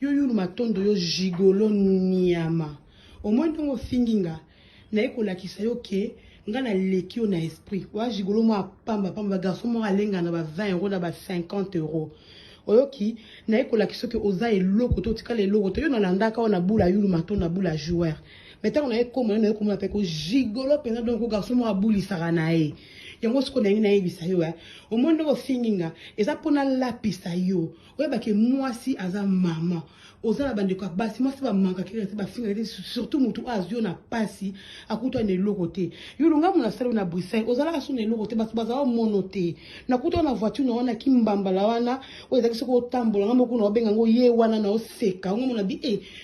Yo yulu matondo yo gigolo nyama. Au moins donc finginga na ekolakisa yo ke nga na leki yo na esprit. Wa gigolo mo pamba garçon mo alenga na ba 20 euros na ba 50 euros. Oyoki na ekolakisa ke oza eloko to tika eloko to yo na landaka na bula yulu matondo na bula joueur. Maintenant on a comme pe ko gigolo pena donc garçon mo abulisa na e. Yango siko na ngi na yebisa yo au moins donc finginga eza pona lapisa yo. Oyeba ke mwasi aza mama. Ozala bandeko basi mwasi ba manka kire ba finga surtout mutu azio na pasi akutwa ne lokote yulunga muna sala na Bruxelles ozala kaso ne lokote basi baza monote na kutwa na voiture na wana kimbambala wana oza kisoko tambola ngamo kuna obenga ngo ye wana na oseka ngo muna bi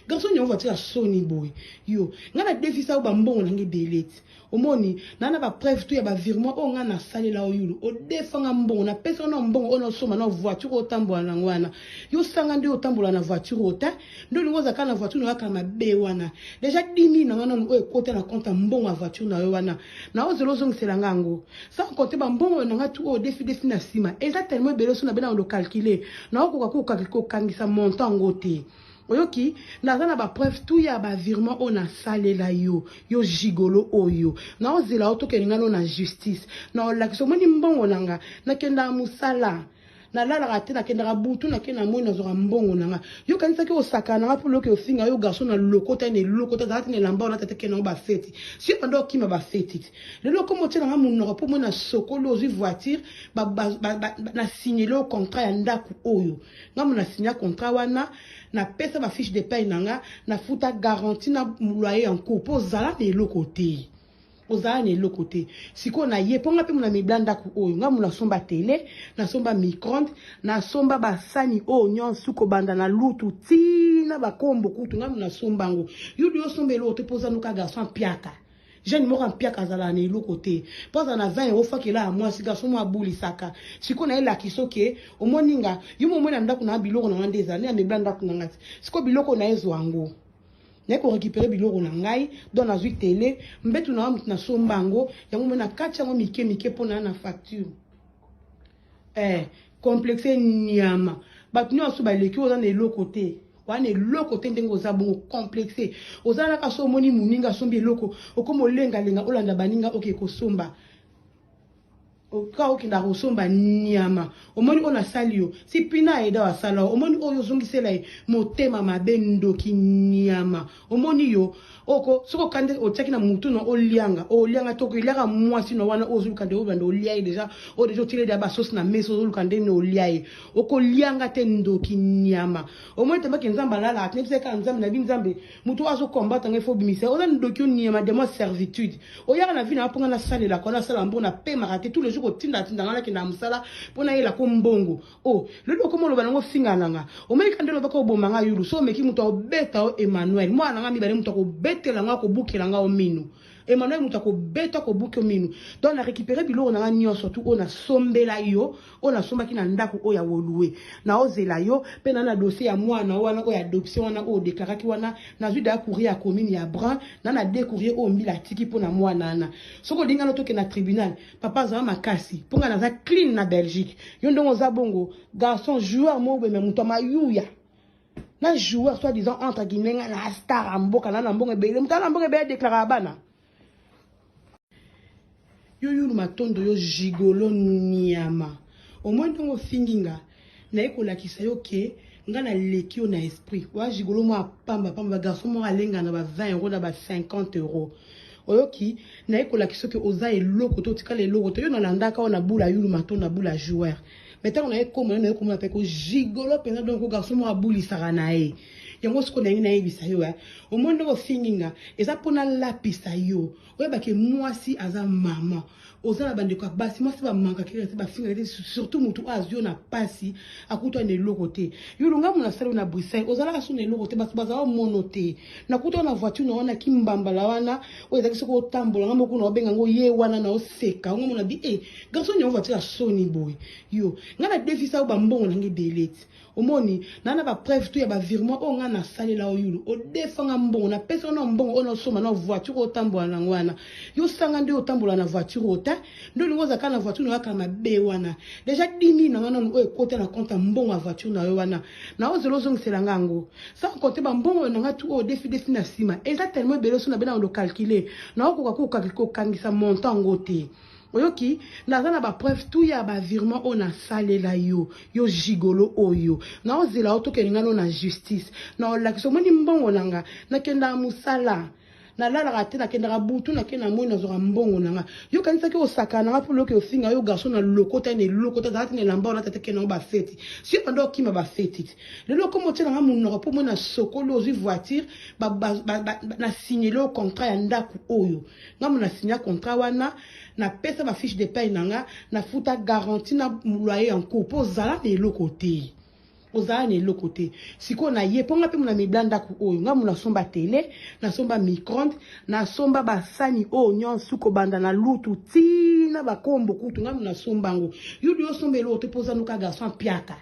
garçon nyo voiture soni boy yo ngana defisa ba mbongo na ngi delete omoni nana ba preuve tu ya ba virement o nga na sale la oyulu o defanga mbongo na pesa na mbongo ono soma na voiture o tambola na ngwana yo sanga ndi o tambola na voiture ota ndo lingo za kana voiture na kama be wana déjà 10 000 na ngana o ekota na compte mbongo a voiture na yo wana na o zelo zong selanga ngo sans compter ba mbongo na ngatu o defi na sima exactement belo so na bena on le calculer na o ko kangisa montant ngote oyoki nazana ba preuve tout ya ba virement on a salé la yo gigolo oyo na ozela otokelinga no na justice na olakiso moni mbongo nanga na kenda musala na lala rate na kenda butu na kenda mona zora mbongo nanga yo kanisa ke osaka na pour loke ofinga yo garçon na lokota ne lokota zati ne lamba na tete kena ba feti si pando kima ba feti le loko motie na munoko pour mona sokolo ozi voiture na signer le contrat ya ndaku oyo ngamu na signer contrat wana na pesa ba fiche de paie nanga na futa garantie na loyer en cours pour zala ne lokote ozala ne lokote siko na ye ponga pe muna miblanda ku oyo ngamu na somba télé na somba micro-ondes na somba basani o nyonso ko banda na lutu tina ba kombo kutu ngamu na somba ngo yudi yo somba lo te poza nuka garçon piaka jeune moko en piaka zala ne lokote poza na 20 euros fa ke la moi si garçon mo abuli saka siko na ela kisoke o moninga yumo mona ndako na biloko na ndeza ne miblanda ku ngati siko biloko na ezo ango neko récupérer biloko na ngai dans la zui télé mbetu na mutu na sombango yango mena kacha ngo mike pona na facture complexe nyama batu nyo so ba leki oza na eloko te wana eloko te ndengo za bongo complexe oza na kaso moni muninga sombi eloko okomo lenga olanda baninga kosomba oka okinda kosomba nyama omoni ona salio si pina eda wa sala omoni oyo zongisela motema mabe ndoki nyama omoni yo oko soko kande otaki na mutu no olianga toko ilaka mwasi no wana ozu kande obanda oliai déjà o déjà tile da ba sauce na meso ozu kande no oliai oko lianga te ndoki nyama omoni tamba kenzamba lala atnepse ka nzambe na binzambe mutu azo combattre ngefo bimise oza ndoki nyama de moi servitude oyaka na vina aponga na sale la kona sala mbona pe marate tous les jours tinda ngala ke na musala pona yela ko mbongo lelo ko molo banango finga nanga omoni kande lo bako bomanga yulu so meki mutu obeta o Emmanuel mwana nga mibale mutu ko betela nga ko bukela nga o minu Emmanuel mutu ko beta ko buke o minu donc na récupérer biloko na nyo surtout ona sombela yo ona sombaki na ndako o ya woluwe na ozela yo pe na dossier ya mwana wana o ya adoption wana o déclaraki wana na zui da courrier ya commune ya Bran na de courrier o mbila tiki pona mwana na soko dinga no toke na tribunal papa za makasi ponga na za clean na Belgique yo ndongo za bongo garçon joueur mo be mutu mayuya na joueur soit disant entre guillemets na star amboka na mbongo ebele mutana mbongo ebele déclarer bana yo yulu matondo yo gigolo nyama au moins donc finginga na ekolakisa yo ke nga na leki yo na esprit wa gigolo mo pamba garçon mo alenga na ba 20 euros na ba 50 euros oyoki na ekolakisa ke oza eloko to tika eloko to yo na landaka na bula yulu matondo na bula joueur maintenant on a comme pe ko gigolo pena donc garçon mo abulisa na e yango siko na ngi na yebisa yo au moins donc finginga eza pona lapisa yo oyeba ke mwasi aza mama ozala bandeko basi mwasi ba manka kire ba finga surtout mutu azio na pasi akutwa ne lokote yulunga muna sala na Bruxelles ozala kaso ne lokote basi baza monote na kutwa na voiture na wana kimbambala wana oza kisoko tambola ngamo kuna obenga ngo ye wana na oseka ngo muna bi garçon nyo voiture soni boy yo ngana defisa ba mbongo na ngi delete omoni nana ba preuve tu ya ba virement o nga nga na sale la oyulu o defanga mbongo na pesa na mbongo ono soma na voiture otambola na ngwana yo sanga nde otambola na voiture ota ndo lingo za kana voiture na kama be wana déjà 10 000 na ngana o ekote na compte mbongo a voiture na yo wana na ozelo zongisela ngango sa compte ba mbongo na nga tu o defi na sima exactement belo so na bena on calculer na okoka ko kangisa montant ngote oyoki nazana ba preuve tout ya ba virement on a salé la yo gigolo oyo na ozela otokelinga no na justice na olakiso moni mbongo nanga na kenda musala na la raté na kenda butu na kenda moi na zora mbongo nanga yo kanisa ke osaka na pour que ofinga yo garçon na lokota ne lokota date ne lamba na tete kena ba fête si pendant ki ma ba fête le lokomo tena nga munoko pour moi na sokolo ozi voiture na signer le contrat ya ndaku oyo nga mona signer contrat wana na pesa ma fiche de paye nanga na futa garantie na loyer en cours pour zala ne lokote ozala ne lokote siko na ye ponga pe mona miblanda ku oyo nga mona somba télé na somba micro-ondes na somba basani o nyonso ko banda na lutu tina ba kombo kutu nga mona somba ngo yudi yo somba lo te poza nuka garçon piaka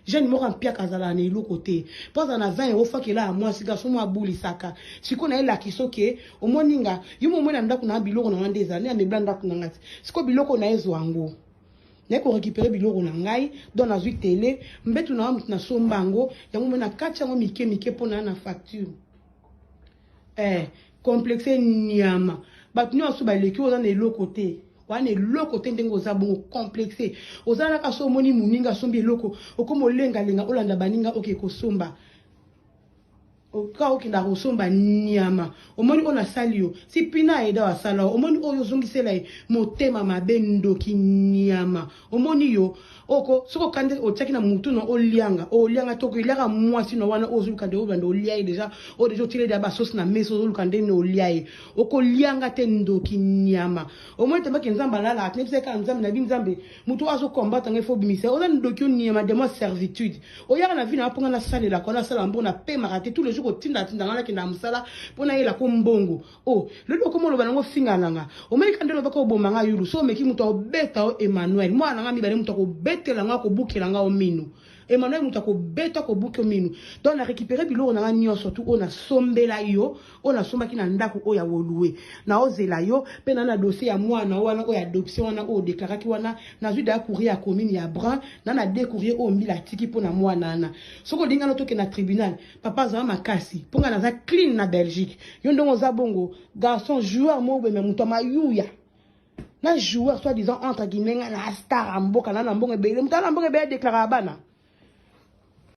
jeune moko piaka zala ne lokote poza na 20 euros fakela moi si garçon mo abuli saka siko na ela kisoke omoninga yumo mona ndaku na biloko na ndeza ne miblanda ku ngati siko biloko na ezo ango Neko récupérer biloko na ngai dans la télé mbetu na sombango yango mona kacha ngo mike pona na facture complexe nyama batu nyoso ba leki oza na eloko te wana eloko te ndengo za bongo complexe oza na kaso moni muninga sombi eloko okomo lenga olanda baninga oke kosomba oka okinda kosomba nyama omoni ona salio si pina eda wasala omoni oyo zongisela motema mabe ndoki nyama omoni yo oko soko kande otaki na mutu no olianga toko ilaka mwasi no wana ozu kande obanda oliaye déjà o déjà tile da ba sauce na meso ozu kande no oliaye oko lianga te ndoki nyama omoni tamba kenzamba lala atnepse ka nzambe na binzambe mutu azo combattre ngefo bimise oza ndoki nyama de moi servitude oyaka na vie na ponga na sale la kona sala mbona pe marate tous les jours tinda ngana kinda musala pona yela ko mbongo oh lelo ko molo banango finga nanga omoni kande lo bako obomanga yulu so meki mutu obeta o Emmanuel mwana nga mibale mutu ko betela nga ko bukela nga o minu Emmanuel mutu ko beta ko buke o minu donc na récupérer biloko na nyo surtout ona sombela yo ona somba kina ndako o ya woluwe na ozela yo pe na dossier ya mwana wana o ya adoption wana o déclarer ki wana na zu da courrier ya commune ya Brun na de courrier o mbila tiki pona mwana na soko dinga no toke na tribunal papa za makasi ponga na za clean na Belgique yo ndongo za bongo garçon joueur mo be mutu mayuya na joueur soi disant entre guillemets na star amboka na mbongo ebele mutala mbongo ebele déclarer bana